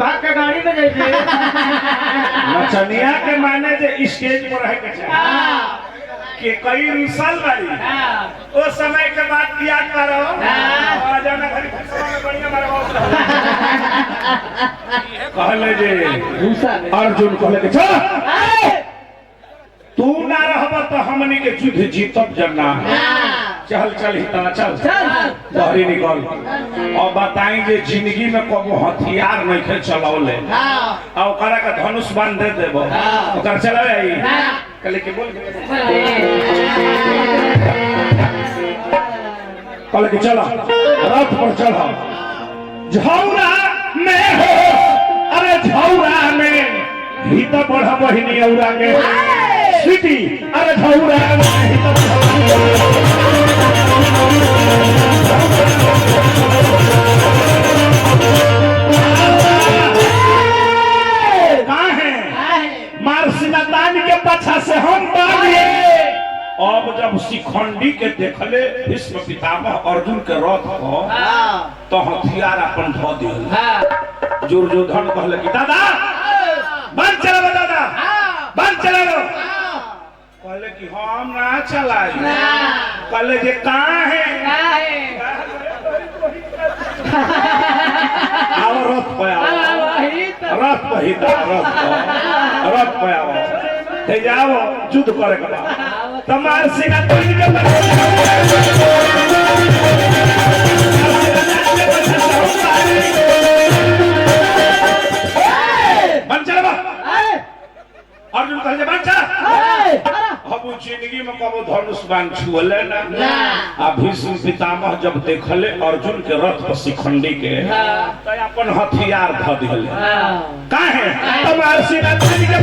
विभाग के गाड़ी में जैसे नचनिया के माने जे स्टेज पर रहे के चाहिए कि कई रुसल वाली ओ समय के बाद याद करो और जाना घरी फसवा में बढ़िया मारवा कहले जे अर्जुन कहले के चल तू ना रहब तो हमनी के युद्ध जीतब जना चल चल हिता चल बहरी निकल और बताई जे जिंदगी में कबो हथियार नहीं खे चलावले और ओकरा का धनुष बांध दे देबो ओकर चलावे आई कल के बोल कल के चला रथ पर चढ़ा झौरा में हो अरे झौरा में ही तो बढ़ा बहिनी औरा के सिटी अरे झौरा में ही तो के पछा से हम बागे अब जब शिखंडी के देखले भीष्म पितामह अर्जुन के रथ को तो हथियार अपन धो दिल दुर्योधन कहले कि दादा बंद चलाओ दादा बंद चलाओ कहले कि हम ना चलाई कहले जे कहां है आओ रथ पे आओ रथ पे ही रथ पे आओ ते जाओ युद्ध करे के बाद तमार सेना तुझ के बन चला अर्जुन कहे बन चला अब जिंदगी में कबो धनुष बाण छुअले ना आ भीष्म पितामह जब देखले अर्जुन के रथ पर शिखंडी के तो अपन हथियार ध दिले काहे तमार सेना तुझ के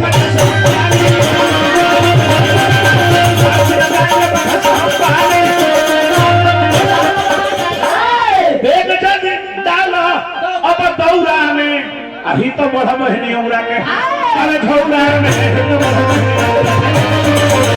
अब दौरा में अभी तो बड़ा बहनी उमरा के अरे झौरा में